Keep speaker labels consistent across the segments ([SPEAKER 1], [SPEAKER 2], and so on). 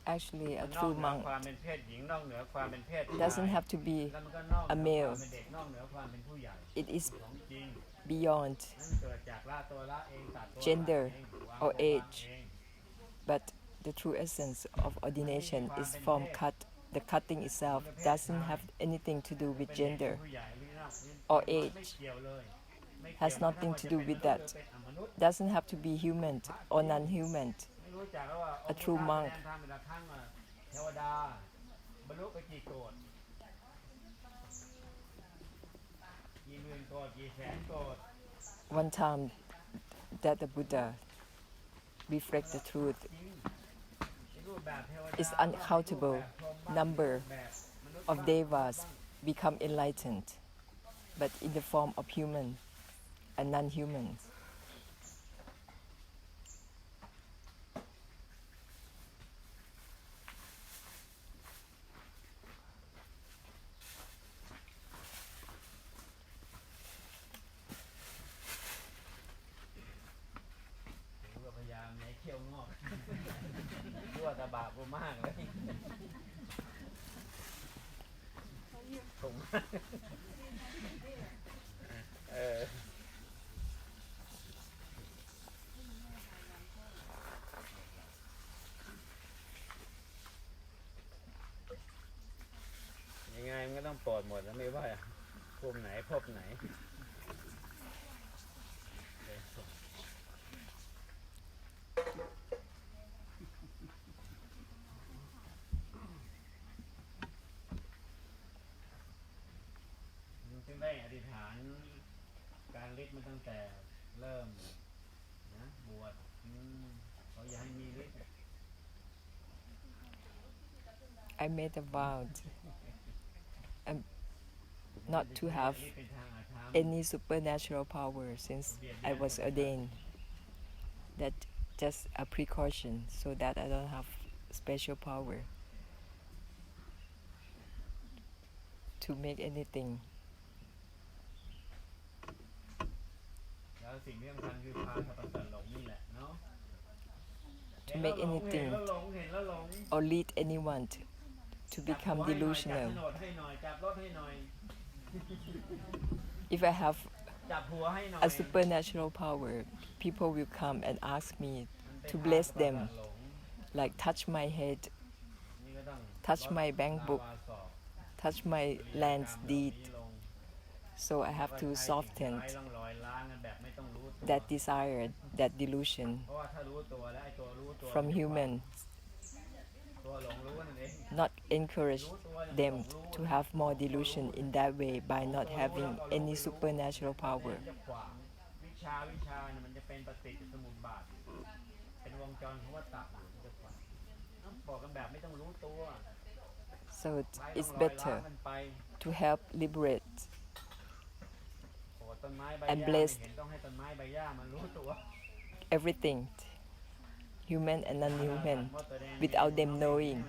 [SPEAKER 1] Actually, a true monk doesn't have to be a male. It is beyond gender or age. But the true essence of ordination is form cut. The cutting itself doesn't have anything to do with gender or age. Has nothing to do with that. Doesn't have to be human or non-human. A true monk one time that the Buddha reflect the truth is uncountable number of devas become enlightened, but in the form of human and non-humans.
[SPEAKER 2] ยังไงมันก็ต้องปลอดหมดแล้วไม่ว่าภูมิไหนภพไหนจึงได้อธิษฐานการฤทธิ์มาตั้งแต่เริ่มนะบวชเขาอยากให้มีฤทธิ์
[SPEAKER 1] I made a vow not to have any supernatural power since I was ordained. That just a precaution so that I don't have special power to make anything. To make anything or lead anyone to become delusional. If I have a supernatural power, people will come and ask me to bless them, like touch my head, touch my bank book, touch my land's deed. So I have to soften that desire, that delusion from humans. Not encourage them to have more delusion in that way by not having any supernatural power. So it's better to help liberate and bless everything, human and non-human, without them knowing.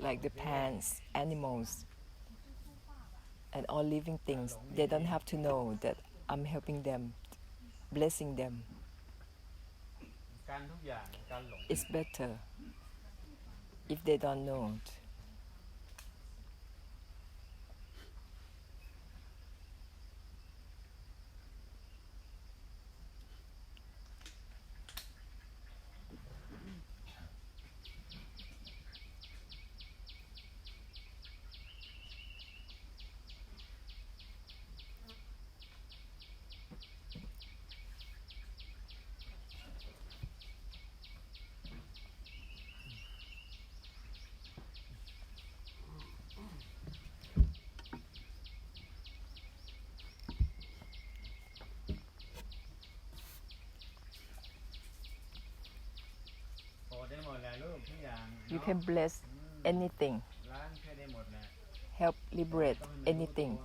[SPEAKER 1] Like the plants, animals, and all living things, they don't have to know that I'm helping them, blessing them. It's better if they don't know it. You can bless anything, help liberate anything,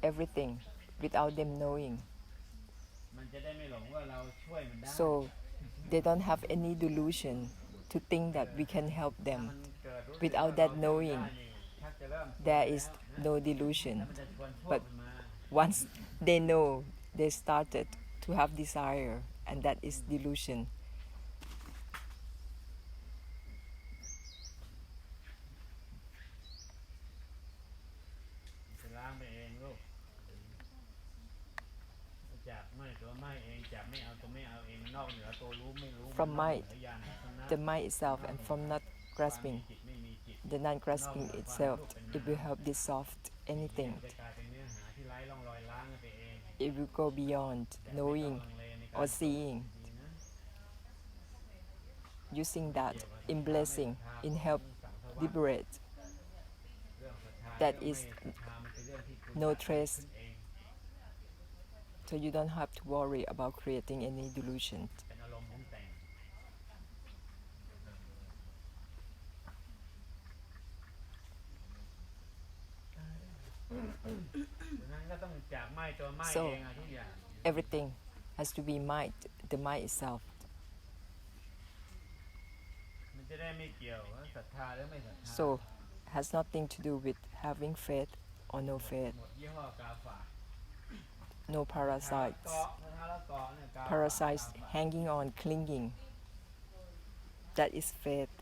[SPEAKER 1] everything, without them knowing. So they don't have any delusion to think that we can help them. Without that knowing, there is no delusion. But once they know, they started to have desire, and that is delusion.
[SPEAKER 2] นอกเหนือตัวรู้ไม่รู้
[SPEAKER 1] from
[SPEAKER 2] นอกเห
[SPEAKER 1] mind,
[SPEAKER 2] นือยานทัศนะ
[SPEAKER 1] the mind itself,
[SPEAKER 2] นอก
[SPEAKER 1] and
[SPEAKER 2] เหนือ
[SPEAKER 1] from not
[SPEAKER 2] ความมี
[SPEAKER 1] grasping,
[SPEAKER 2] จิตไม่มีจิต
[SPEAKER 1] the
[SPEAKER 2] นอก
[SPEAKER 1] non-grasping
[SPEAKER 2] เหนือความ
[SPEAKER 1] itself.
[SPEAKER 2] รูปเป็น
[SPEAKER 1] It
[SPEAKER 2] นาม
[SPEAKER 1] will help dissolve
[SPEAKER 2] สิ่งนี้
[SPEAKER 1] anything.
[SPEAKER 2] มันจะกลายเป็นเนื้อหาที่ไร้ร่องรอยล้างกันไปเอง
[SPEAKER 1] It will go beyond
[SPEAKER 2] แต่ไม่ต้อง
[SPEAKER 1] knowing
[SPEAKER 2] ลังเลในการ
[SPEAKER 1] or
[SPEAKER 2] ฝึก
[SPEAKER 1] seeing,
[SPEAKER 2] ดีนะ
[SPEAKER 1] using
[SPEAKER 2] ไม่
[SPEAKER 1] that
[SPEAKER 2] เกี่ยวกับศรัท
[SPEAKER 1] in
[SPEAKER 2] ธาไม่ศรั
[SPEAKER 1] blessing,
[SPEAKER 2] ทธา
[SPEAKER 1] in
[SPEAKER 2] ของ
[SPEAKER 1] help
[SPEAKER 2] สังสารวัฏ
[SPEAKER 1] liberate.
[SPEAKER 2] เรื่องศรัทธา
[SPEAKER 1] That
[SPEAKER 2] เรื่อง
[SPEAKER 1] is
[SPEAKER 2] ไม่ศรัทธามันเป็นเรื่องที่คุณ
[SPEAKER 1] no
[SPEAKER 2] สะสม
[SPEAKER 1] trace
[SPEAKER 2] ขึ้นเอง
[SPEAKER 1] So you don't have to worry about creating any delusion.
[SPEAKER 2] เป็นอารมณ์ของแต่งดังนั้นก็ต้องจากไหม้ตัวไหม้
[SPEAKER 1] So
[SPEAKER 2] เองอะทุกอย่าง
[SPEAKER 1] everything has to be mind, the mind itself.
[SPEAKER 2] มันจะได้ไม่เกี่ยวว่าศรัทธาหรือไม่ศรัทธา
[SPEAKER 1] So has nothing to do with having faith or no faith,
[SPEAKER 2] หมดยี่ห้อกาฝาก
[SPEAKER 1] no
[SPEAKER 2] เกาะ
[SPEAKER 1] parasites.
[SPEAKER 2] ศรัทธาแล้วเกาะเนี่ยกาฝาก
[SPEAKER 1] Parasites
[SPEAKER 2] กาฝาก
[SPEAKER 1] hanging on, clinging. That is faith.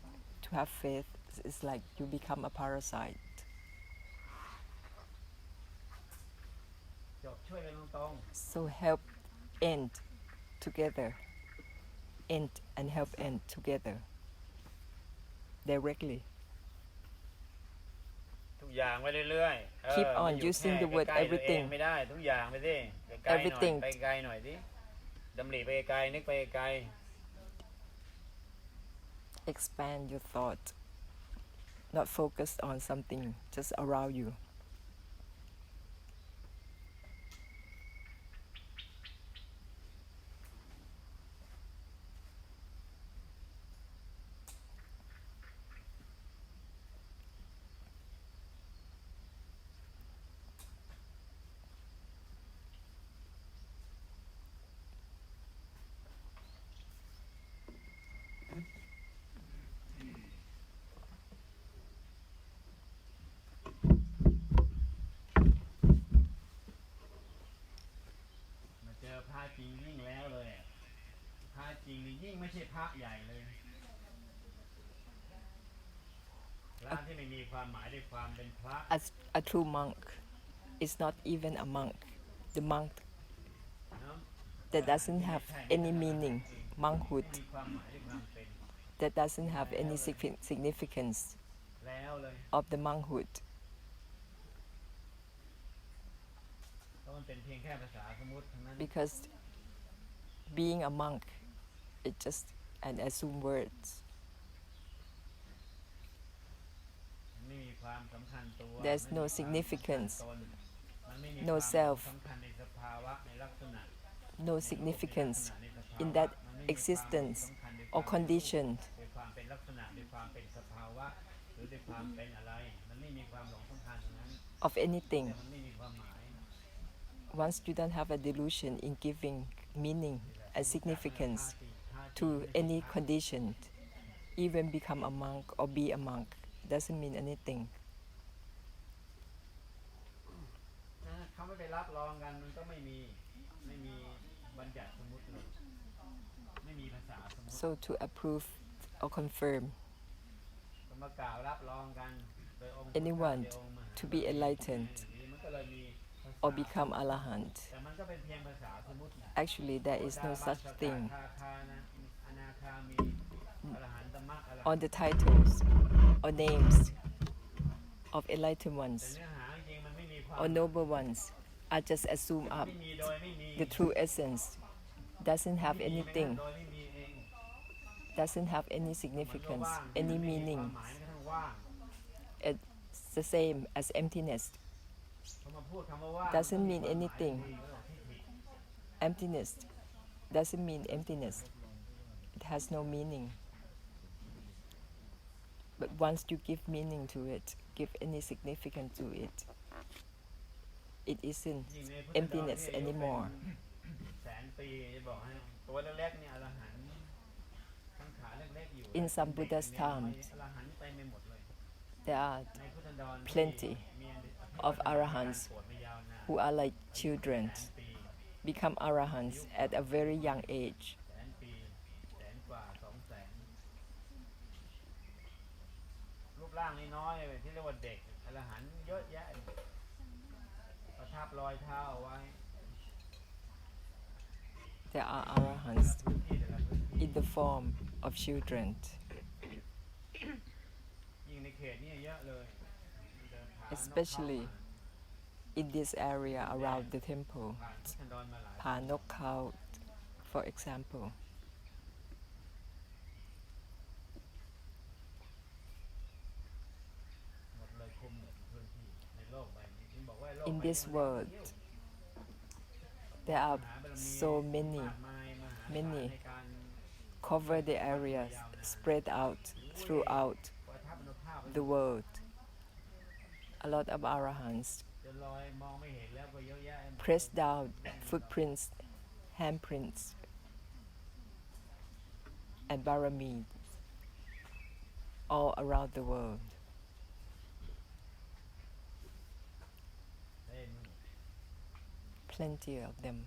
[SPEAKER 1] To have faith is like you become a parasite.
[SPEAKER 2] จบช่วยกันตรง
[SPEAKER 1] So help end together. End and help end together. Directly.
[SPEAKER 2] ๆทุกอย่างไปเรื่อยๆ
[SPEAKER 1] Keep on
[SPEAKER 2] ไม่อยู่
[SPEAKER 1] using
[SPEAKER 2] แค่
[SPEAKER 1] the word
[SPEAKER 2] ใกล้ๆตัวเอง
[SPEAKER 1] everything
[SPEAKER 2] ไม่ได้ทุกอย่างไปดิไกลๆหน่อย
[SPEAKER 1] Everything
[SPEAKER 2] ไปไกลหน่อยดิดำริไปไกลนึกไปไกล
[SPEAKER 1] Expand your thought. Not focused on something just around you.
[SPEAKER 2] มาเจอพระจริงยิ่งแล้วเลยอะพระจริงนี่ยิ่งไม่ใช่พระใหญ่เลยพระที่ไม่มีความหมายด้วยความเป็นพระ
[SPEAKER 1] A true monk is not even a monk. The monk
[SPEAKER 2] เนาะ
[SPEAKER 1] that doesn't have any meaning,
[SPEAKER 2] ไม่
[SPEAKER 1] monkhood
[SPEAKER 2] มีความหมายด้วยความเป็น
[SPEAKER 1] that doesn't have any significance
[SPEAKER 2] แล้วเลย
[SPEAKER 1] of the monkhood.
[SPEAKER 2] เพราะมันเป็นเพียงแค่ภาษาสมมุติทั้งนั้น
[SPEAKER 1] Because being a monk is just an assumed words.
[SPEAKER 2] มันไม่มีความสำคัญตัว
[SPEAKER 1] There's
[SPEAKER 2] ไม่มี
[SPEAKER 1] no
[SPEAKER 2] ความ
[SPEAKER 1] significance
[SPEAKER 2] สำคัญตนมันไม่มี
[SPEAKER 1] no
[SPEAKER 2] ความ
[SPEAKER 1] self
[SPEAKER 2] สำคัญในสภาวะในลักษณะ
[SPEAKER 1] no significance in that existence or condition
[SPEAKER 2] ด้วยความเป็นลักษณะด้วยความเป็นสภาวะหรือด้วยความเป็นอะไรมันไม่มีความหลงสำคัญตรงนั้น
[SPEAKER 1] of anything.
[SPEAKER 2] แต่มันไม่มีความหมาย
[SPEAKER 1] Once you don't have a delusion in giving meaning and significance to any condition, even become a monk or be a monk doesn't mean anything.
[SPEAKER 2] เขาไม่ไปรับรองกันมันก็ไม่มีบัญญัติสมมุติเลยไม่มีภาษาสมมุติ
[SPEAKER 1] So to approve or confirm
[SPEAKER 2] ก็มากล่าวรับรองกันโดยองค์
[SPEAKER 1] anyone
[SPEAKER 2] โดยองค์มหา
[SPEAKER 1] to be enlightened
[SPEAKER 2] มันก็เลยมีภาษา
[SPEAKER 1] or become arahant.
[SPEAKER 2] แต่มันก็เป็นเพียงภาษาสมมุตินะ
[SPEAKER 1] Actually, there is no such thing
[SPEAKER 2] ทาคานะอนาคามีอรหันตมรรคอรหัน
[SPEAKER 1] on
[SPEAKER 2] ต์
[SPEAKER 1] the titles or names of enlightened
[SPEAKER 2] แต่
[SPEAKER 1] ones
[SPEAKER 2] เนื้อหาจริงมันไม่มีความ
[SPEAKER 1] or noble ones are just assumed up.
[SPEAKER 2] ไม่มีโดยไม่มี
[SPEAKER 1] The true essence doesn't have
[SPEAKER 2] ไม่มี
[SPEAKER 1] anything,
[SPEAKER 2] โดยไม่มีเอง
[SPEAKER 1] doesn't have any
[SPEAKER 2] มันก็
[SPEAKER 1] significance,
[SPEAKER 2] ว่าง
[SPEAKER 1] any
[SPEAKER 2] ไม่มี
[SPEAKER 1] meaning.
[SPEAKER 2] ความหมายมันก็ทั้งว่าง
[SPEAKER 1] It's the same as emptiness.
[SPEAKER 2] พอมาพูดคำว่าว่าง
[SPEAKER 1] Doesn't
[SPEAKER 2] มันก็
[SPEAKER 1] mean
[SPEAKER 2] มีความหมาย
[SPEAKER 1] anything.
[SPEAKER 2] ที่ก็ที่ผิด
[SPEAKER 1] Emptiness doesn't mean emptiness. It has no meaning. But once you give meaning to it, give any significance to it, it isn't
[SPEAKER 2] ยิ่งในพุทธ
[SPEAKER 1] emptiness
[SPEAKER 2] ดำที่อายุเป็น
[SPEAKER 1] anymore.
[SPEAKER 2] แสนปีจะบอกให้ตัวเล็กๆเนี่ยอรหันต์ทั้งขาเล็กๆอยู่
[SPEAKER 1] In some Buddha's
[SPEAKER 2] เด็กๆ
[SPEAKER 1] times,
[SPEAKER 2] อรหันต์เต็มไปหมดเลย
[SPEAKER 1] there are
[SPEAKER 2] ในพุทธดอน
[SPEAKER 1] plenty
[SPEAKER 2] มีอภิ
[SPEAKER 1] of
[SPEAKER 2] วัตนาการ
[SPEAKER 1] arahants
[SPEAKER 2] โปรดไม่ยาวนาน
[SPEAKER 1] who are like children,
[SPEAKER 2] แสนปี
[SPEAKER 1] become arahants at a very young age.
[SPEAKER 2] แสนปีแสนกว่า200,000รูปร่างน้อยๆที่เรียกว่าเด็กอรหันต์เยอะแยะประทับรอยเท้าเอาไว้
[SPEAKER 1] There are arahants
[SPEAKER 2] พื้นที่แต่ละ
[SPEAKER 1] in the form of children,
[SPEAKER 2] ยิ่งในเขตนี้เยอะเลยเดินผานกเขา
[SPEAKER 1] especially
[SPEAKER 2] มา
[SPEAKER 1] in this area around the temple.
[SPEAKER 2] ผ่านพุทธันดรมาหลาย
[SPEAKER 1] Panok Khao, for example.
[SPEAKER 2] หมดเลยคุมหมดพื้นที่ในโลกใบนี้ถึงบอกว่าโลก
[SPEAKER 1] In
[SPEAKER 2] ใบ
[SPEAKER 1] this
[SPEAKER 2] นี้
[SPEAKER 1] world,
[SPEAKER 2] เยอะ
[SPEAKER 1] there are
[SPEAKER 2] มหาบารมี
[SPEAKER 1] so many
[SPEAKER 2] มากมายมหาศาล
[SPEAKER 1] many
[SPEAKER 2] ในการ
[SPEAKER 1] cover the areas spread out throughout
[SPEAKER 2] ปล่อยทัพอนุภาพไว้
[SPEAKER 1] the world. A lot of arahants
[SPEAKER 2] จะลอยมองไม่เห็นแล้วก็เยอะแยะ
[SPEAKER 1] press down footprints, handprints, and barami all around the world.
[SPEAKER 2] เอ้ย
[SPEAKER 1] Plenty of them.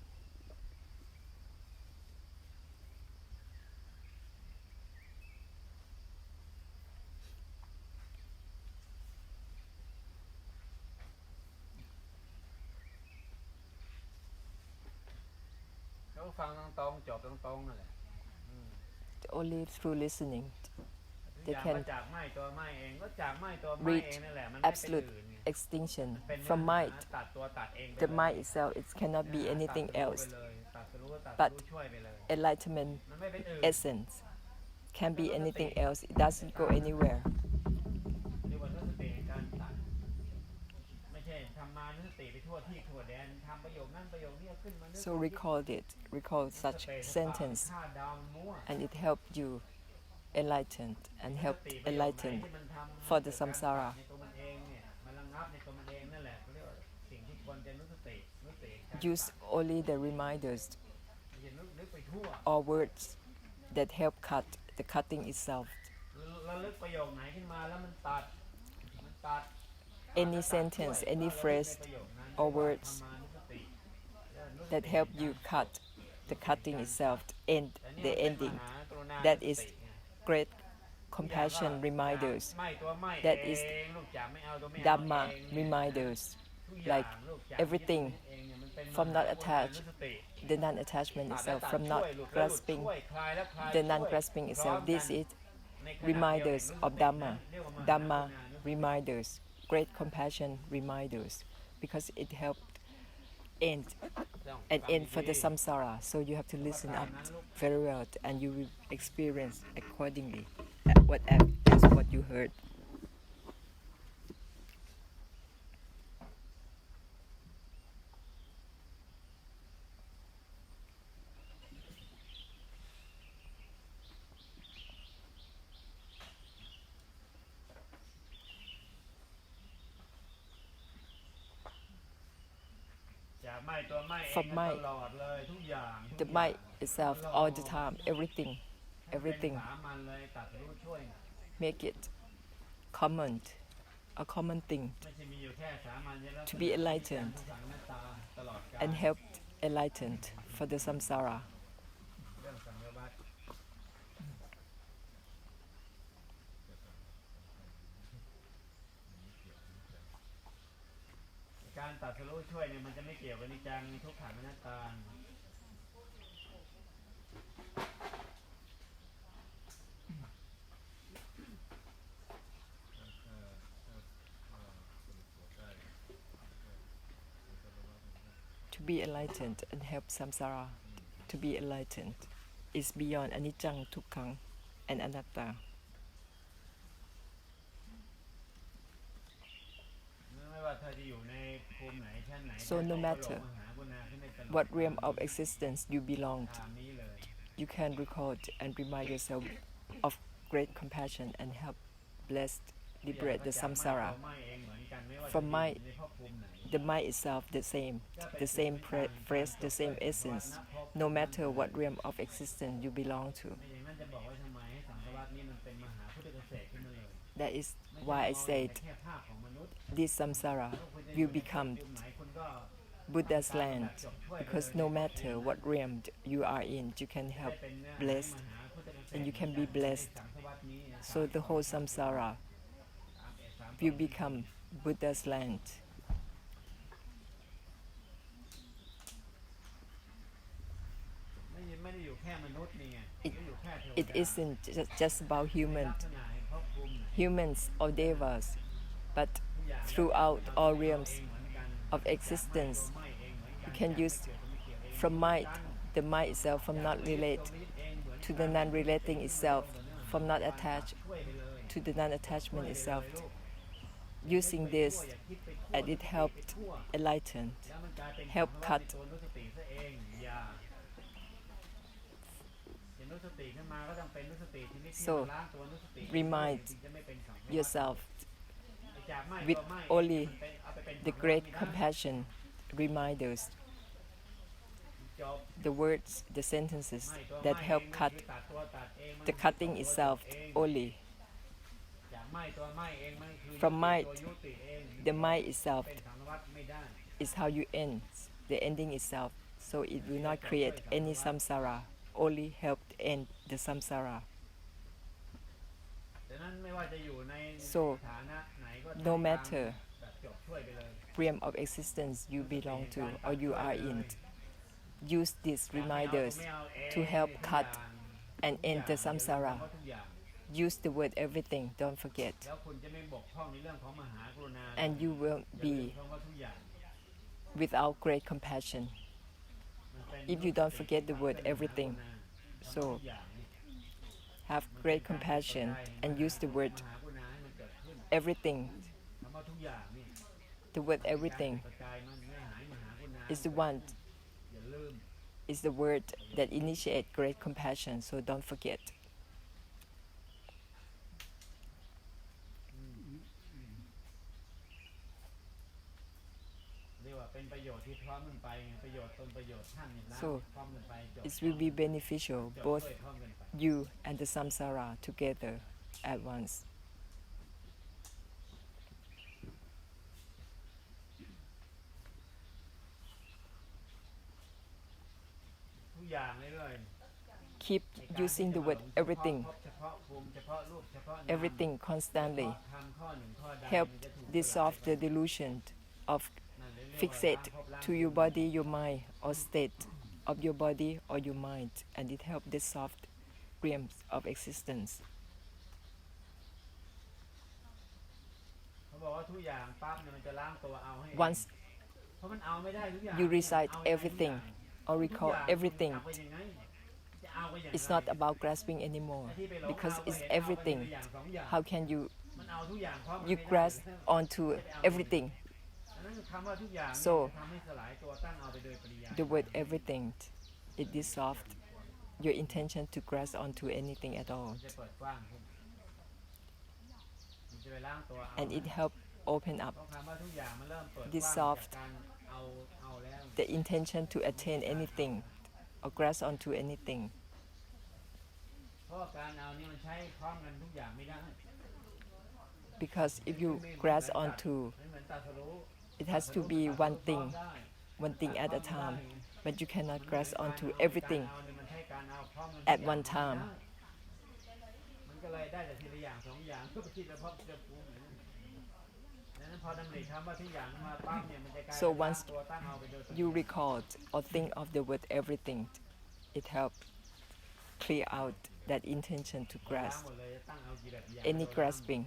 [SPEAKER 2] เขาฟังตรงๆจบตรงๆนั่นแหละ
[SPEAKER 1] Only through listening
[SPEAKER 2] ทุก
[SPEAKER 1] they
[SPEAKER 2] อย่าง
[SPEAKER 1] can
[SPEAKER 2] มาจากไหม้ตัวไหม้เองก็จากไหม้ตัวไหม้
[SPEAKER 1] reach
[SPEAKER 2] เองนั่นแหละมันไม่เป็น
[SPEAKER 1] absolute
[SPEAKER 2] อื่นไง
[SPEAKER 1] extinction
[SPEAKER 2] เป็น
[SPEAKER 1] from mind.
[SPEAKER 2] ตัดตัวตัดเองไป
[SPEAKER 1] The
[SPEAKER 2] เลย
[SPEAKER 1] mind itself, it cannot be
[SPEAKER 2] ตัด
[SPEAKER 1] anything
[SPEAKER 2] รู้ไป
[SPEAKER 1] else.
[SPEAKER 2] เลยตัดรู้ก็ตัด
[SPEAKER 1] But
[SPEAKER 2] รู้ช่วยไปเลย
[SPEAKER 1] Enlightenment
[SPEAKER 2] มันไม่เป็นอื่น
[SPEAKER 1] essence can be anything else. It doesn't go anywhere.
[SPEAKER 2] เรียกว่าสติในการตัดไม่ใช่ทำมานุสติไปทั่วที่ทั่วแดนทำประโยคนั้นประโยคนี้ขึ้นมานึก
[SPEAKER 1] So recall such sentence,
[SPEAKER 2] ฆ่าดาวมั่ว
[SPEAKER 1] and it helped you enlighten and
[SPEAKER 2] ส
[SPEAKER 1] help
[SPEAKER 2] ติประโยคไหน
[SPEAKER 1] enlighten
[SPEAKER 2] ที่มันทำ
[SPEAKER 1] for the samsara.
[SPEAKER 2] ในตัวมันเองเนี่ยมันระงับในตัวมันเองนั่นแหละเขาเรียกว่าสิ่งที่ควรจะนุสติการ
[SPEAKER 1] Use only the reminders
[SPEAKER 2] อย่านึกไปทั่ว
[SPEAKER 1] or words that help cut the cutting itself.
[SPEAKER 2] ระลึกประโยคไหนขึ้นมาแล้วมันตัด
[SPEAKER 1] Any sentence, any phrase or words that help you cut the cutting itself, end the ending. That is great compassion reminders. That is Dhamma reminders. Like everything from not attached, the non-attachment itself, from not grasping, the non-grasping itself. This is reminders of Dhamma. Dhamma reminders, great compassion reminders, because it helped end for the samsara. So you have to listen up very well, and you will experience accordingly whatever is what you heard. For mind, the mind itself, all the time, everything, make it common, a common thing to be enlightened and help enlightened for the samsara. การตัดสรู้ช่วยเนี่ยมันจะไม่เกี่ยวกับนิจังทุกขังอนัตตาTo be enlightened and help samsara to be enlightened is beyond anicca, dukkha, and anatta. So no matter what realm of existence you belong to, you can record and remind yourself of great compassion and help blessed liberate the samsara. From mind, the mind itself the same phrase, the same essence, no matter what realm of existence you belong to. That is why I said this samsara will become Buddha's land, because no matter what realm you are in, you can help blessed and you can be blessed. So the whole samsara will become Buddha's land.
[SPEAKER 2] ไม่ได้อยู่แค่มนุษย์นี่ไง
[SPEAKER 1] It,
[SPEAKER 2] ก็อยู่แค่เทว
[SPEAKER 1] it
[SPEAKER 2] ดา
[SPEAKER 1] isn't just about
[SPEAKER 2] ใน
[SPEAKER 1] human,
[SPEAKER 2] ลักษณะให้ครอบคลุมน่ะ
[SPEAKER 1] humans or devas, but
[SPEAKER 2] ทุกอย่าง
[SPEAKER 1] throughout
[SPEAKER 2] เรา
[SPEAKER 1] all
[SPEAKER 2] เอง
[SPEAKER 1] realms
[SPEAKER 2] เหมือนกัน
[SPEAKER 1] of
[SPEAKER 2] จากไม่
[SPEAKER 1] existence.
[SPEAKER 2] ตัวไม่เองเหมือนกัน
[SPEAKER 1] You can
[SPEAKER 2] จากไม่
[SPEAKER 1] use
[SPEAKER 2] เกิดตัวไม่เกี่ยวเอง
[SPEAKER 1] from
[SPEAKER 2] เหมือน
[SPEAKER 1] mind,
[SPEAKER 2] กัน
[SPEAKER 1] the mind itself from
[SPEAKER 2] จาก
[SPEAKER 1] not
[SPEAKER 2] ไม่ยึด
[SPEAKER 1] relate
[SPEAKER 2] ตัวไม่ยึดเองเหมือน
[SPEAKER 1] to
[SPEAKER 2] กั
[SPEAKER 1] the
[SPEAKER 2] น
[SPEAKER 1] non-relating
[SPEAKER 2] เป็น
[SPEAKER 1] itself,
[SPEAKER 2] เรื่อง
[SPEAKER 1] from not
[SPEAKER 2] ของ
[SPEAKER 1] attached
[SPEAKER 2] ช่วยไปเลย
[SPEAKER 1] to the
[SPEAKER 2] ช่วย
[SPEAKER 1] non-attachment
[SPEAKER 2] ไปเลย
[SPEAKER 1] itself.
[SPEAKER 2] ลูก
[SPEAKER 1] Using this,
[SPEAKER 2] อย่าคิดไปทั่ว
[SPEAKER 1] and it helped enlighten,
[SPEAKER 2] แล้วมันกลายเป็น
[SPEAKER 1] help
[SPEAKER 2] ของ
[SPEAKER 1] cut
[SPEAKER 2] ในตัวนุสติซะเองอย่าเห็นนุสติขึ้นมาก็ต้องเป็นนุสติชนิดที่
[SPEAKER 1] So
[SPEAKER 2] ล้างตัวนุสติ
[SPEAKER 1] remind
[SPEAKER 2] ถึงจะไม่เป็นของ
[SPEAKER 1] yourself
[SPEAKER 2] จากไม่
[SPEAKER 1] with
[SPEAKER 2] ตัวไม่
[SPEAKER 1] only
[SPEAKER 2] มันเป็นเอาไปเป็น
[SPEAKER 1] the
[SPEAKER 2] ของ
[SPEAKER 1] great
[SPEAKER 2] ไม่ได้
[SPEAKER 1] compassion reminders,
[SPEAKER 2] จบ
[SPEAKER 1] the words, the sentences
[SPEAKER 2] ไม่ตัว
[SPEAKER 1] that
[SPEAKER 2] ไม่
[SPEAKER 1] help
[SPEAKER 2] เอง
[SPEAKER 1] cut
[SPEAKER 2] มันคือตัดตัวตัดเองมัน
[SPEAKER 1] the
[SPEAKER 2] คือ
[SPEAKER 1] cutting
[SPEAKER 2] ตัว
[SPEAKER 1] itself
[SPEAKER 2] เอง
[SPEAKER 1] only.
[SPEAKER 2] จากไม่ตัวไม่เองมันคือ
[SPEAKER 1] From
[SPEAKER 2] ยุติ
[SPEAKER 1] mind
[SPEAKER 2] ตัวยุติเอง
[SPEAKER 1] The mind itself
[SPEAKER 2] เป็นสังวัตไม่ได้
[SPEAKER 1] is how you end, the ending itself, so it will not create any samsara, only help end the samsara.
[SPEAKER 2] ดังนั้นไม่ว่าจะอยู่ใน
[SPEAKER 1] So
[SPEAKER 2] ฐานะไหนก็
[SPEAKER 1] no
[SPEAKER 2] ใช้
[SPEAKER 1] matter
[SPEAKER 2] แบบจบช่วยไปเลย
[SPEAKER 1] realm of existence you belong to or you are in, use these reminders to help cut and end the samsara. Use the word everything, don't forget,
[SPEAKER 2] แล้วคุณจะไม่บกพร่องในเรื่องของมหากรุณา
[SPEAKER 1] and you will
[SPEAKER 2] อย่าลืม
[SPEAKER 1] be
[SPEAKER 2] คำว่าทุกอย่าง
[SPEAKER 1] without great compassion.
[SPEAKER 2] มันเป็น
[SPEAKER 1] If you don't forget the word everything, so
[SPEAKER 2] ทุกอย่างนี่
[SPEAKER 1] have great compassion and use the word
[SPEAKER 2] มหากรุณาให้มันเกิดขึ้น
[SPEAKER 1] everything.
[SPEAKER 2] คำว่าทุกอย่างนี่
[SPEAKER 1] The word everything
[SPEAKER 2] กระจายมันไม่หายมหากรุณา
[SPEAKER 1] is the one,
[SPEAKER 2] อย่าลืม
[SPEAKER 1] is the word that initiate great compassion, so don't forget.
[SPEAKER 2] เรียกว่าเป็นประโยชน์ที่พร้อมกันไปไงประโยชน์ตนประโยชน์ท่านนี่นะ
[SPEAKER 1] So
[SPEAKER 2] พร้อมกันไปจบ
[SPEAKER 1] it will be beneficial,
[SPEAKER 2] จบ
[SPEAKER 1] both
[SPEAKER 2] ด้วยพร้อมกันไป
[SPEAKER 1] you and the samsara together at once.
[SPEAKER 2] ทุกอย่างเลย
[SPEAKER 1] Keep using the word everything,
[SPEAKER 2] เฉพาะภูมิเฉพาะรูปเฉพาะนาม
[SPEAKER 1] everything constantly.
[SPEAKER 2] ทำข้อหนึ่งข้อใด
[SPEAKER 1] Help
[SPEAKER 2] มันจะถูก
[SPEAKER 1] dissolve the delusion of
[SPEAKER 2] นั่นเลยเรียกว่า
[SPEAKER 1] fixate
[SPEAKER 2] ล้างภพล้าง
[SPEAKER 1] to your body, your mind, or state of your body or your mind, and it help dissolve realms of existence.
[SPEAKER 2] เขาบอกว่าทุกอย่างปั๊บเนี่ยมันจะล้างตัวเอาให้
[SPEAKER 1] Once
[SPEAKER 2] เพราะมันเอาไม่ได้ทุกอย่าง
[SPEAKER 1] you recite
[SPEAKER 2] เอาไม่ได้
[SPEAKER 1] everything
[SPEAKER 2] ทุกอย่าง
[SPEAKER 1] or recall
[SPEAKER 2] ทุกอย่าง
[SPEAKER 1] everything,
[SPEAKER 2] เอาไปยังไงจะเอาไปอย่างไร
[SPEAKER 1] it's not about grasping anymore
[SPEAKER 2] ไอ้ที่ไปหลง
[SPEAKER 1] because
[SPEAKER 2] เอาก็
[SPEAKER 1] it's
[SPEAKER 2] เห็นเอาไป
[SPEAKER 1] everything.
[SPEAKER 2] ทีละอย่างสองอย่าง
[SPEAKER 1] How can you
[SPEAKER 2] มันเอาทุกอย่างพร้อมกัน
[SPEAKER 1] you
[SPEAKER 2] ไม่ได้
[SPEAKER 1] grasp onto everything?
[SPEAKER 2] อันนั้นคือคำว่าทุกอย่าง
[SPEAKER 1] So
[SPEAKER 2] จะทำให้สลายตัวตั้งเอาไปโดยปริยาย
[SPEAKER 1] the word everything, it dissolved your intention to grasp onto anything at all,
[SPEAKER 2] จะเปิดกว้างขึ้นมันจะไปล้างตัวเอา
[SPEAKER 1] and it helped open up
[SPEAKER 2] เพราะคำว่าทุกอย่างมันเริ่มเปิดกว้าง
[SPEAKER 1] dissolved
[SPEAKER 2] จากการเอาแล้ว
[SPEAKER 1] the intention to attain anything or grasp onto anything,
[SPEAKER 2] เพราะว่าการเอานี่มันใช้พร้อมกันทุกอย่างไม่ได้
[SPEAKER 1] because if you grasp onto,
[SPEAKER 2] ไม่เหมือนตรัสรู้
[SPEAKER 1] it has to be one thing, one thing at a time, but you cannot grasp onto everything
[SPEAKER 2] การเอาเนี่ยมันใช้การเอาพร้อมกัน
[SPEAKER 1] at one time.
[SPEAKER 2] มันก็เลยได้แต่ทีละอย่างสองอย่างทุกทีละพบจะภูมิดังนั้นพอดำริคำว่าทุกอย่างมาปั๊บเนี่ยมันจะกลาย
[SPEAKER 1] So
[SPEAKER 2] เป็น
[SPEAKER 1] once
[SPEAKER 2] ตัวตั้งเอาไปโดยปริยาย
[SPEAKER 1] you record or think of the word everything, it helps clear out that intention to
[SPEAKER 2] ล้าง
[SPEAKER 1] grasp.
[SPEAKER 2] หมดเลยตั้งเอากี่แบบอย่าง
[SPEAKER 1] Any grasping,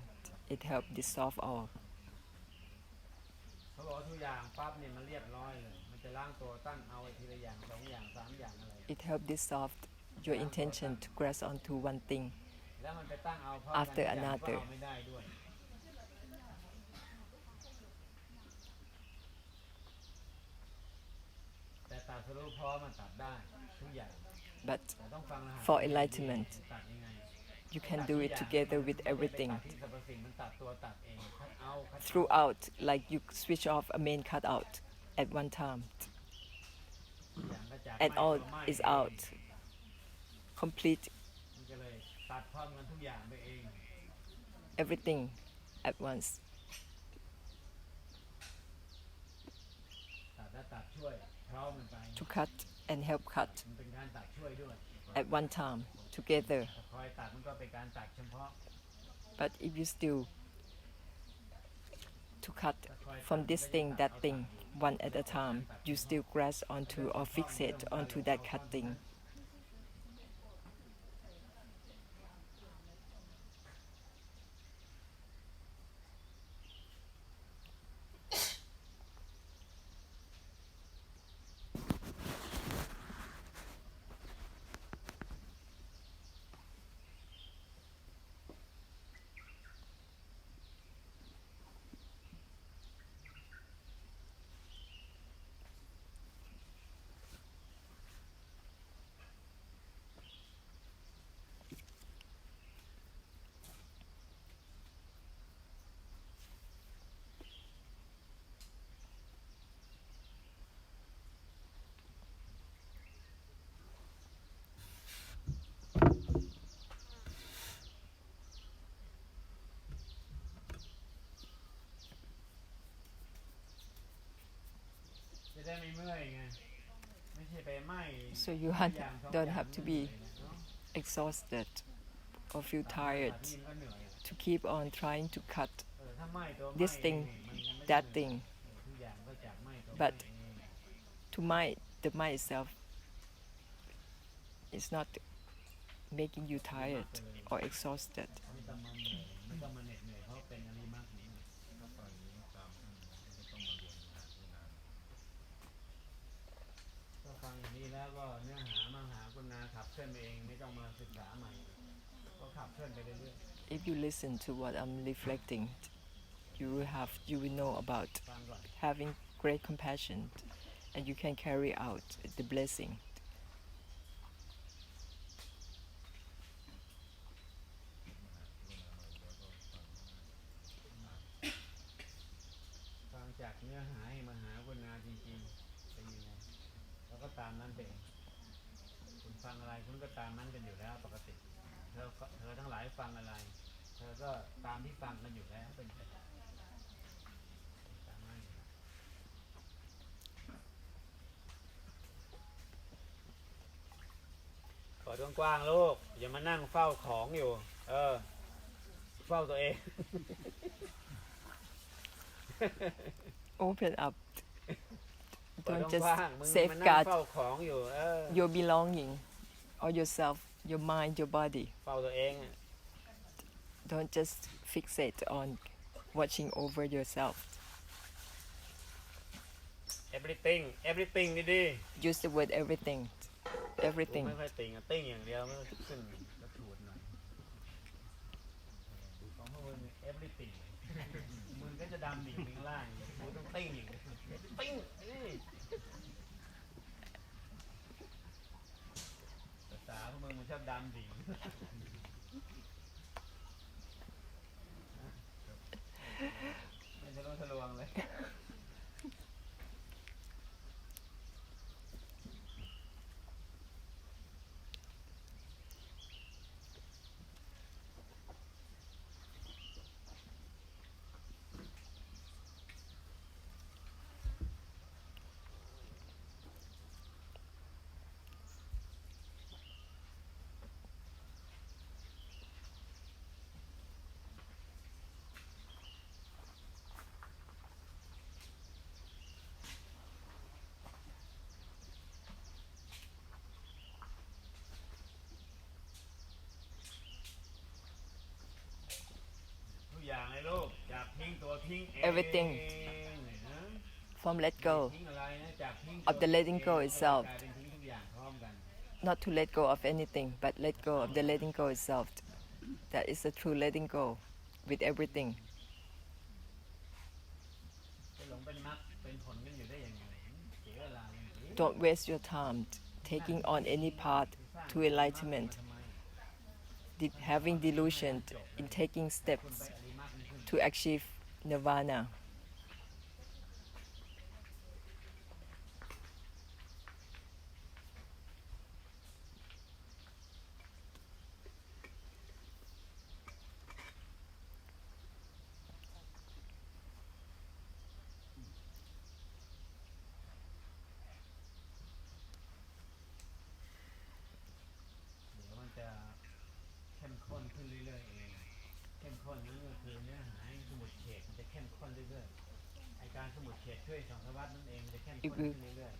[SPEAKER 1] it helps dissolve all.
[SPEAKER 2] เขาบอกว่าทุกอย่างปั๊บเนี่ยมันเรียบร้อยเลยมันจะล้างตัวตั้งเอาไอ้ทีละอย่างสองอย่างสามอย่างอะไร
[SPEAKER 1] It helps dissolve your intention to grasp onto one thing
[SPEAKER 2] แล้วมันไปตั้งเอาพร้อม
[SPEAKER 1] after
[SPEAKER 2] กันทุกอย่างก็
[SPEAKER 1] another.
[SPEAKER 2] เอาไม่ได้ด้วยแต่ตัดสรุปพร้อมมันตัดได้ทุกอย่าง
[SPEAKER 1] But
[SPEAKER 2] แต่ต้องฟังรหัส
[SPEAKER 1] for enlightenment,
[SPEAKER 2] ตัดยังไง
[SPEAKER 1] you can do it together with everything
[SPEAKER 2] ที่สรรพสิ่งมันตัดตัวตัดเองคัดเอาคัด
[SPEAKER 1] throughout, like you switch off a main cutout at one time,
[SPEAKER 2] อย่างก็จาก
[SPEAKER 1] and
[SPEAKER 2] ไม่
[SPEAKER 1] all
[SPEAKER 2] ตัวไม่
[SPEAKER 1] is out. Complete
[SPEAKER 2] มันก็เลยตัดพร้อมกันทุกอย่างไปเอง
[SPEAKER 1] everything at once.
[SPEAKER 2] ตัดและตัดช่วยพร้อมกันไป
[SPEAKER 1] To cut and help cut
[SPEAKER 2] มันเป็นการตัดช่วยด้วย
[SPEAKER 1] at one time together.
[SPEAKER 2] แต่คอยตัดมันก็เป็นการตัดเฉพาะ
[SPEAKER 1] But if you still to cut from this thing, that thing, one at a time, you still grasp onto or fixate onto that cutting. So you don't have to be exhausted or feel tired to keep on trying to cut this thing, that thing. But to mind, the mind itself is not making you tired or exhausted.
[SPEAKER 2] ไม่ต้องมาเหน็ดเหนื่อยเพราะเป็นอริมักนี้ก็ปล่อยตามท่านไม่ต้องมาเรียนหาที่นานก็ฟังอย่างนี้แล้วก็เนื้อหามหากุณาขับเคลื่อนไปเองไม่ต้องมาศึกษาใหม่ก็ขับเคลื่อนไปเรื่อยๆ
[SPEAKER 1] If you listen to what I'm reflecting, you will know about having great compassion, and you can carry out the blessing. ฟังจากเนื้อหาให้มหากุณาจริงๆเป็นยังไงแล้วก็ตามนั้นไปเองคุณฟังอะไรคุณก็ตามนั้นกันอยู่แล้วปกติเธอทั้งหลายฟังอะไรเธอก็ตามที่ฟังกันอยู่แล้วเป็นไปตามนั้นอยู่แล้วขอดวงกว้างลูกอย่ามานั่งเฝ้าของอยู่เฝ้าตัวเอง Open up.
[SPEAKER 2] เปิด
[SPEAKER 1] Don't
[SPEAKER 2] ก
[SPEAKER 1] just
[SPEAKER 2] ว้างๆมึงมานั่ง
[SPEAKER 1] safeguard
[SPEAKER 2] เฝ้าของอยู่
[SPEAKER 1] your belonging or yourself, your mind, your body.
[SPEAKER 2] เฝ้าตัวเอง
[SPEAKER 1] Don't just fixate on watching over yourself.
[SPEAKER 2] everything ดี
[SPEAKER 1] Use the word everything.
[SPEAKER 2] ๆ
[SPEAKER 1] Everything.
[SPEAKER 2] ไม่ค่อยติ่งติ่งอย่างเดียวมันขึ้นกระถูดหน่อยของพวกมึง everything มึงก็จะดำดิ่งข้างล่างมึงต้องติ่งอย่างเดียวติ่งภาษาพวกมึงมันชอบดำดิ่งไม่ทะลุทะลวงเลยอย่างเลยลูกจากทิ้งตัวทิ้งเอง
[SPEAKER 1] Everything from let go
[SPEAKER 2] ทิ้งอะไรนะจากทิ้ง
[SPEAKER 1] of the letting go itself.
[SPEAKER 2] กลายเป็นทิ้งทุกอย่างพร้อมกัน
[SPEAKER 1] Not to let go of anything, but let go of the letting go itself. That is the true letting go with everything.
[SPEAKER 2] จะหลงเป็นมรรคเป็นผลกันอยู่ได้ยังไงเสียเวลาอย่างนี้
[SPEAKER 1] Don't waste your time taking on any path to enlightenment, having delusion in taking steps to achieve nirvana.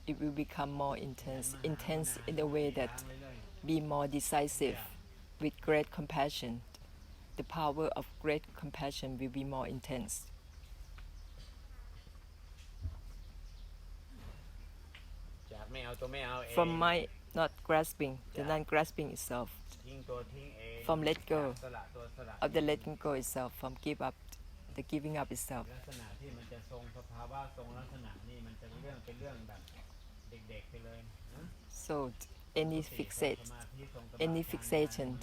[SPEAKER 1] It will become more intense in a way that be more decisive with great compassion. The power of great compassion will be more intense. From my not grasping, the non-grasping itself. From let go of the letting go itself, from give up, the giving up itself. So any fixation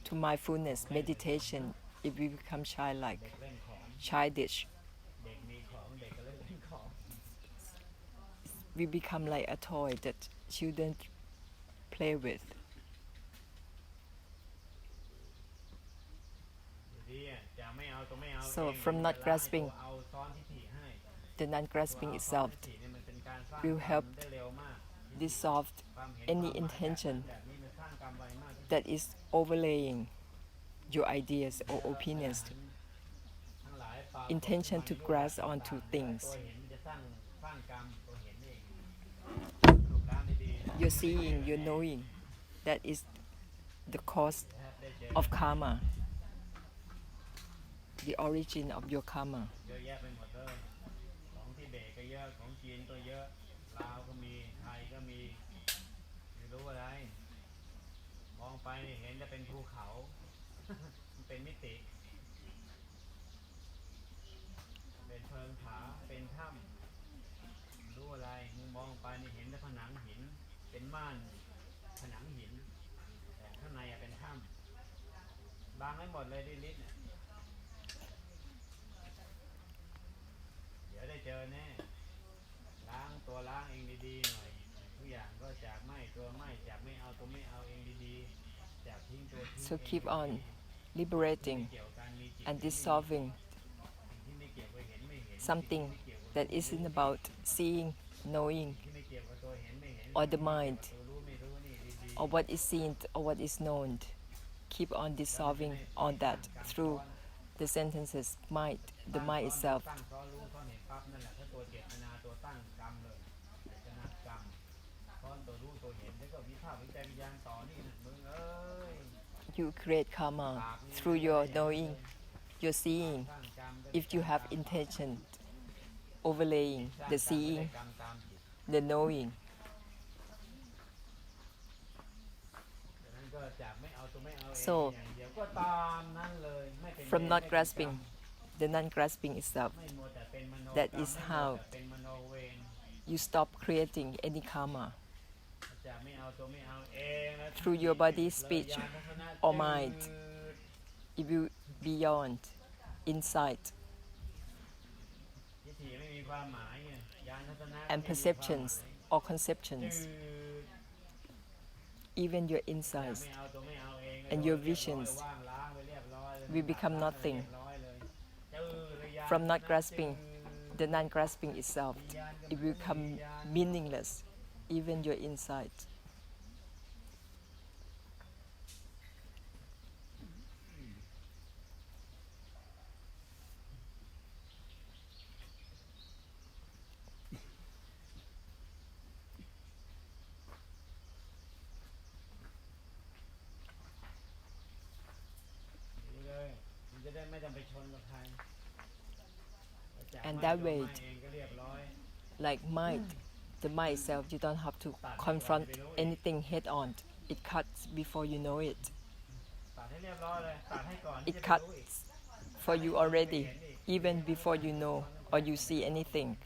[SPEAKER 1] to mindfulness, meditation, it will become childlike, childish. We become like a toy that children play with. So from not grasping, the non-grasping itself will help dissolved
[SPEAKER 2] ความเห็น
[SPEAKER 1] any
[SPEAKER 2] ความหมายแบบนั้น
[SPEAKER 1] intention
[SPEAKER 2] แบบนี้มันสร้างกรรมไวมาก
[SPEAKER 1] that is overlaying your ideas or opinions,
[SPEAKER 2] ทั้งหลายปรากฏ
[SPEAKER 1] intention to grasp onto
[SPEAKER 2] ตัว
[SPEAKER 1] things.
[SPEAKER 2] เห็นมันจะสร้างกรรมตัวเห็นเองสรุปแล้วดีๆ
[SPEAKER 1] Your seeing, your knowing, that is the cause
[SPEAKER 2] ได้เจอ
[SPEAKER 1] of karma, the origin of your karma.
[SPEAKER 2] เยอะแยะไปหมดเลยของทิเบตก็เยอะของจีนก็เยอะลาวก็มีไทยก็มีไม่รู้อะไรมองไปนี่เห็นจะเป็นภูเขา มันเป็นมิติเป็นเพิงผาเป็นถ้ำรู้อะไรมึงมองไปนี่เห็นแต่ผนังหินเป็นม่านผนังหินแต่ข้างในเป็นถ้ำบางไม่หมดเลยดิลิศเนี่ยเดี๋ยวได้เจอแน่ล้างตัวล้างเองดีๆหน่อยทุกอย่างก็จากไม่ตัวไม่จากไม่เอาตัวไม่เอาเองดีๆจากทิ้งตัวทิ้ง
[SPEAKER 1] So keep on liberating and dissolving something that isn't about seeing, knowing, or the mind, or what is seen or what is known. Keep on dissolving on that through the sentences, mind, the mind itself.
[SPEAKER 2] ตั้งเพราะรู้เพราะเห็นปั๊บนั่นแหละถ้าตัวเจตนาตัวตั้งกรรมเลยเจตนากรรมเพราะตัวรู้ตัวเห็นแล้วก็วิภาควิจัยวิญญาณต่อนี่นะมึงเอ้ย
[SPEAKER 1] You create karma through your knowing, your seeing.
[SPEAKER 2] สร้างกรรมก็
[SPEAKER 1] If you have intention overlaying
[SPEAKER 2] สร้าง
[SPEAKER 1] the
[SPEAKER 2] กรรมก็ได้
[SPEAKER 1] seeing,
[SPEAKER 2] กรรมตามจิต
[SPEAKER 1] the knowing,
[SPEAKER 2] ดังนั้นก็จากไม่เอาตัวไม่เอาเอง
[SPEAKER 1] So
[SPEAKER 2] อย่างเดียวก็ตามนั้นเลยไม่เป็น
[SPEAKER 1] from
[SPEAKER 2] เวร
[SPEAKER 1] not
[SPEAKER 2] ไม่เป็นกรรม
[SPEAKER 1] grasping, the non-grasping itself,
[SPEAKER 2] ไม่มัวแต่เป็นมโน
[SPEAKER 1] that
[SPEAKER 2] กรรม
[SPEAKER 1] is
[SPEAKER 2] ไม่มัว
[SPEAKER 1] how
[SPEAKER 2] แต่เป็นมโนเวร
[SPEAKER 1] you stop creating any karma
[SPEAKER 2] จากไม่เอาตัวไม่เอาเองแล้ว
[SPEAKER 1] through your body,
[SPEAKER 2] เลย
[SPEAKER 1] speech,
[SPEAKER 2] ญาณทัศนะ
[SPEAKER 1] or mind. If you beyond, insight,
[SPEAKER 2] ทิฏฐิไม่มีความหมายไงญาณทัศนะ
[SPEAKER 1] and
[SPEAKER 2] ไม่มีความหมาย
[SPEAKER 1] perceptions or conceptions,
[SPEAKER 2] จืด
[SPEAKER 1] even your
[SPEAKER 2] จาก
[SPEAKER 1] insights
[SPEAKER 2] ไม่เอาตัวไม่เอาเอง
[SPEAKER 1] and
[SPEAKER 2] เลย
[SPEAKER 1] your
[SPEAKER 2] เรียบร้อย
[SPEAKER 1] visions
[SPEAKER 2] ว่างล้างไปเรียบร้อยเลย
[SPEAKER 1] will become
[SPEAKER 2] ล้างไป
[SPEAKER 1] nothing
[SPEAKER 2] เรียบร้อยเลยจืดเลยญาณ
[SPEAKER 1] from not
[SPEAKER 2] ทัศนะ
[SPEAKER 1] grasping,
[SPEAKER 2] จืด
[SPEAKER 1] the non-grasping itself. It will become meaningless, even your insight. And that way, like mind, the mind itself, you don't have to confront anything head on. It cuts before you know it. It cuts for you already, even before you know or you see anything.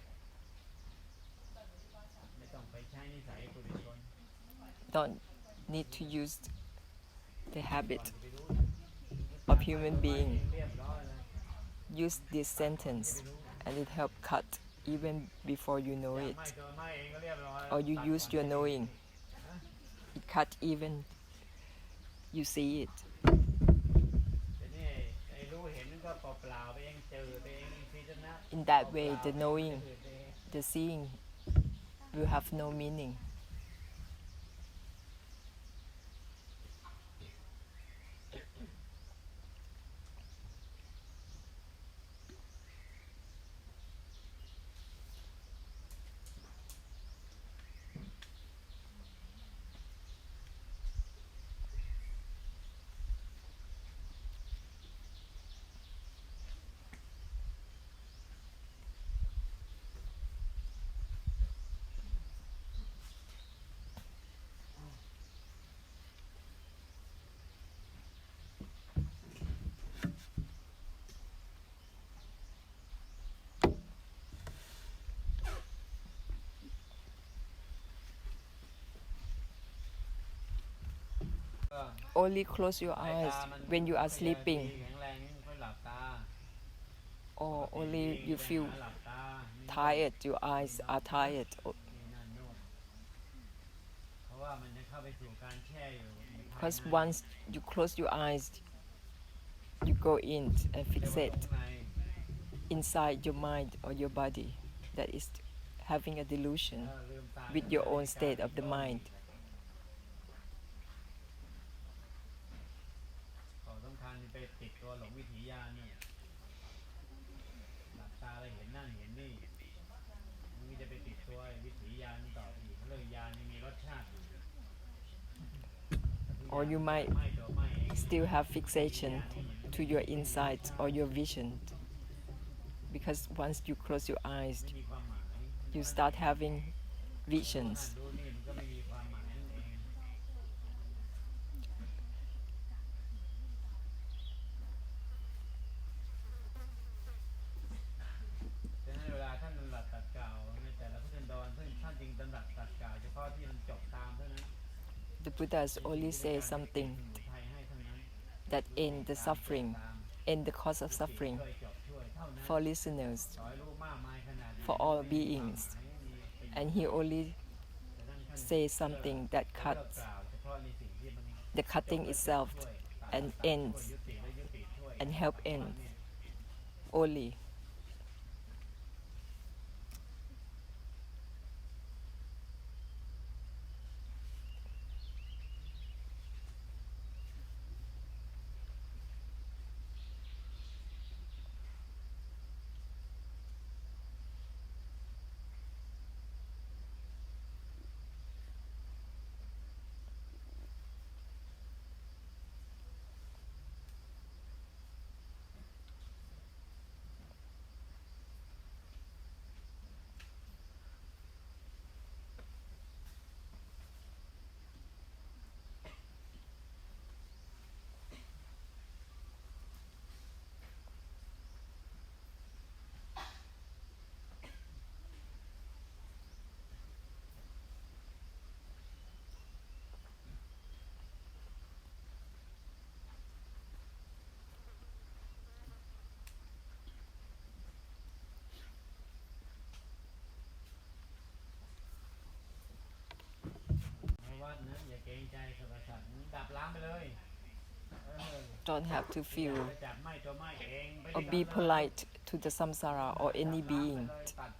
[SPEAKER 1] Don't need to use the habit of human being. Use this sentence and it helps cut even before you know it. Or you use your knowing. It cut even you see it. In that way, the knowing, the seeing will have no meaning. Only close your eyes when you are sleeping, or only you feel tired, your eyes are tired. Because once you close your eyes, you go in and fixate inside your mind or your body. That is having a delusion
[SPEAKER 2] ลืมตา
[SPEAKER 1] with your own state of the mind.
[SPEAKER 2] ข้อสำคัญไปติดตัวหลงวิถีญาณเนี่ยหลับตาแล้วเห็นนั่นเห็นนี่มึงจะไปติดตัววิถีญาณต่ออีกเรื่องญาณนี่มีรสชาติอยู่
[SPEAKER 1] Or you might still have fixation to your insight or your vision. Because once you close your eyes,
[SPEAKER 2] ไม่มีความหมาย
[SPEAKER 1] you start having visions.
[SPEAKER 2] ดูนี่มันก็ไม่มีความหมายนั่นเองฉะนั้นเวลาท่านตรัสตัดกล่าวในแต่ละพุทธันดรท่านจึงตรัสตัดกล่าวเฉพาะที่มันจบตามเท่านั้น
[SPEAKER 1] The Buddhas only say something that end the suffering, end the cause of suffering for listeners, for all beings. And he only says something that cuts the cutting itself and ends and help end only. Don't have to feel or be polite to the samsara or any being.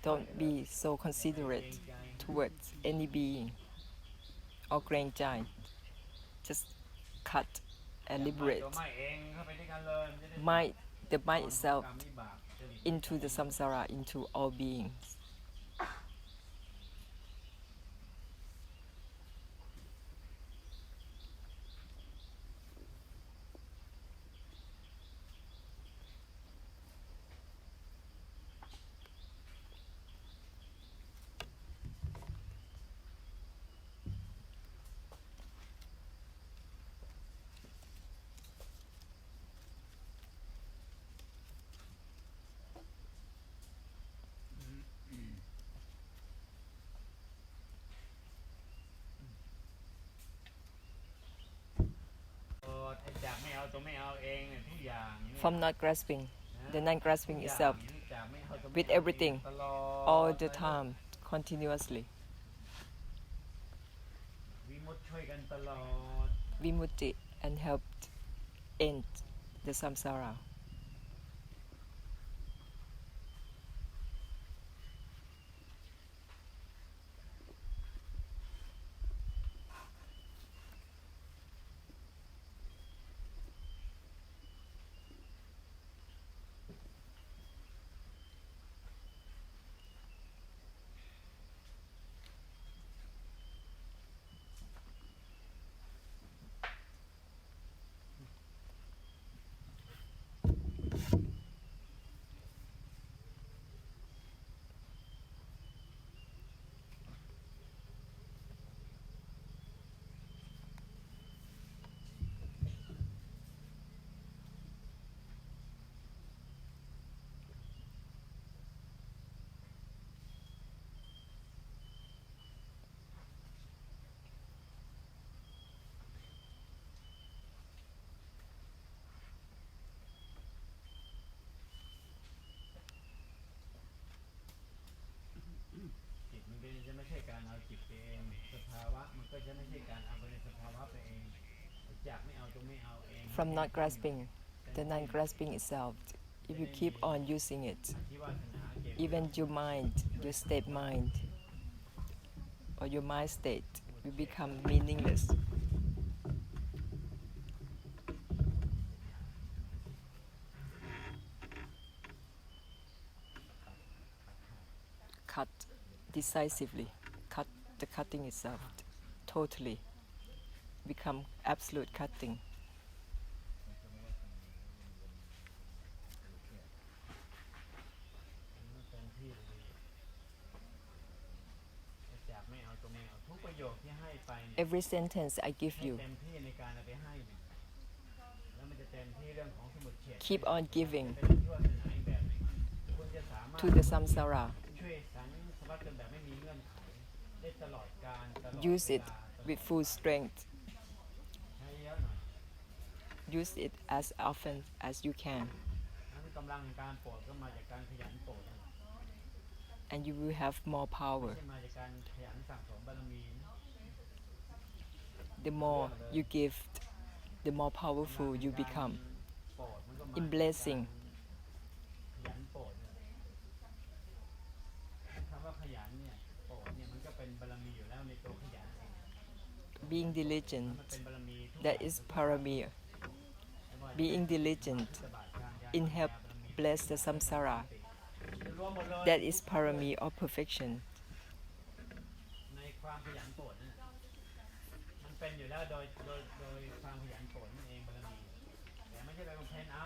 [SPEAKER 1] Don't be so considerate towards any being or เกรงใจ Just cut and liberate the mind itself into the samsara, into all beings. From not grasping, the non-grasping itself, with everything, all the time, continuously. Vimutti and helped end the samsara. From not grasping, the non-grasping itself, if you keep on using it, Even your mind, your state mind, or your mind state will become meaningless. Cut decisively, cut the cutting itself, totally become absolute cutting.
[SPEAKER 2] เต็มที่เลยจากไม่เอาตัวไม่เอาทุกประโยคที่ให้ไปเนี่ย
[SPEAKER 1] Every sentence I give
[SPEAKER 2] ให้
[SPEAKER 1] you,
[SPEAKER 2] เต็มที่ในการเอาไปให้เนี่ยแล้วมันจะเต็มที่เรื่องของสมุดเฉด
[SPEAKER 1] keep on giving
[SPEAKER 2] เป็นที่ว่าสนาอีกแบบหนึงคุณจะสามารถ
[SPEAKER 1] to the samsara.
[SPEAKER 2] ช่วยสังสารวัตจนแบบไม่มีเงื่อนไขได้ตลอดกาลตลอด
[SPEAKER 1] Use it with full strength.
[SPEAKER 2] ใช้เยอะหน่อย
[SPEAKER 1] Use it as often as you can,
[SPEAKER 2] นั้นกำลังแห่งการโปรดก็มาจากการขยันโปรดนั่นแหละ
[SPEAKER 1] and you will have more
[SPEAKER 2] ไม่
[SPEAKER 1] power.
[SPEAKER 2] ใช่มาจากการขยันสั่งสมบารมีนะ
[SPEAKER 1] The more you give, the more powerful you become
[SPEAKER 2] โปรดมันก็มา
[SPEAKER 1] in blessing.
[SPEAKER 2] ขยันโปรดเนี่ยคำว่าขยันเนี่ยโปรดเนี่ยมันก็เป็นบารมีอยู่แล้วในตัวขยันเอง
[SPEAKER 1] Being
[SPEAKER 2] มัน
[SPEAKER 1] diligent,
[SPEAKER 2] เป็นบารมีทุก
[SPEAKER 1] that is parami. Being diligent in help bless the samsara,
[SPEAKER 2] รวมหมดเลย
[SPEAKER 1] that is parami or perfection.
[SPEAKER 2] ในความขยันโปรดนั่นน่ะมันเป็นอยู่แล้วโดยความขยันโปรดนั่นเองบารมีแต่ไม่ใช่ไปบำเพ็ญเอา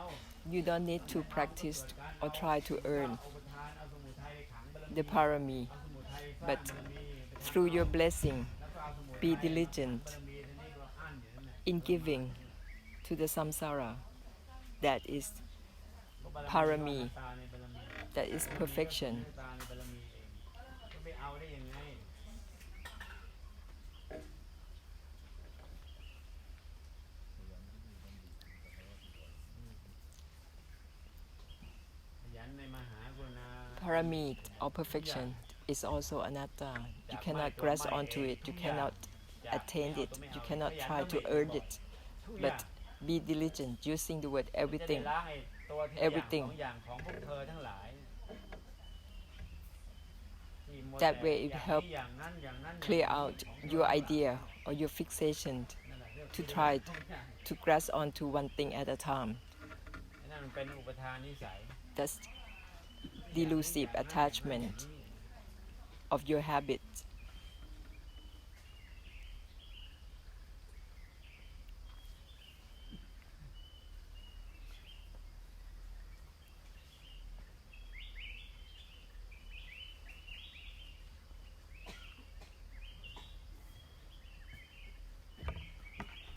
[SPEAKER 1] You don't need to practice or try to earn
[SPEAKER 2] เอาอุปทานเอาสมุทัยไปขังบารมี
[SPEAKER 1] the parami,
[SPEAKER 2] เอาสมุทัยสร้าง
[SPEAKER 1] but
[SPEAKER 2] บารมีไปทำ
[SPEAKER 1] through your blessing,
[SPEAKER 2] แล้วก็เอาสมุทัย
[SPEAKER 1] be diligent
[SPEAKER 2] บารมีที่นี่ก็อั้นอยู่นั่นแหละ
[SPEAKER 1] in giving to the samsara, that is
[SPEAKER 2] เพราะบาร
[SPEAKER 1] parami,
[SPEAKER 2] ตาในบารมี
[SPEAKER 1] that is perfection.
[SPEAKER 2] ตาในบารมีเองจะไปเอาได้ยังไงขยันในมหากรุณา
[SPEAKER 1] Parami or perfection is also anatta. You cannot grasp onto it, you cannot attain it, you cannot try to earn it,
[SPEAKER 2] ทุกอย่า
[SPEAKER 1] but
[SPEAKER 2] ง
[SPEAKER 1] be diligent using the word
[SPEAKER 2] จะได้
[SPEAKER 1] everything.
[SPEAKER 2] ล้างไอ้ตัวที่
[SPEAKER 1] everything
[SPEAKER 2] อย่างของอย่างของพวกเธอทั้งหลายที่มัว
[SPEAKER 1] That
[SPEAKER 2] แต่
[SPEAKER 1] way it
[SPEAKER 2] อย่าง
[SPEAKER 1] help
[SPEAKER 2] นี้อย่างนั้นอย่างนั้น
[SPEAKER 1] Clear
[SPEAKER 2] อย่างนี้
[SPEAKER 1] out
[SPEAKER 2] ของ
[SPEAKER 1] your
[SPEAKER 2] เธอ
[SPEAKER 1] idea or your fixation
[SPEAKER 2] นั่นแหละเรียก
[SPEAKER 1] to try to grasp onto one thing at a time.
[SPEAKER 2] นั่นมันเป็นอุปทานนิสัย
[SPEAKER 1] That's delusive attachment of your habit.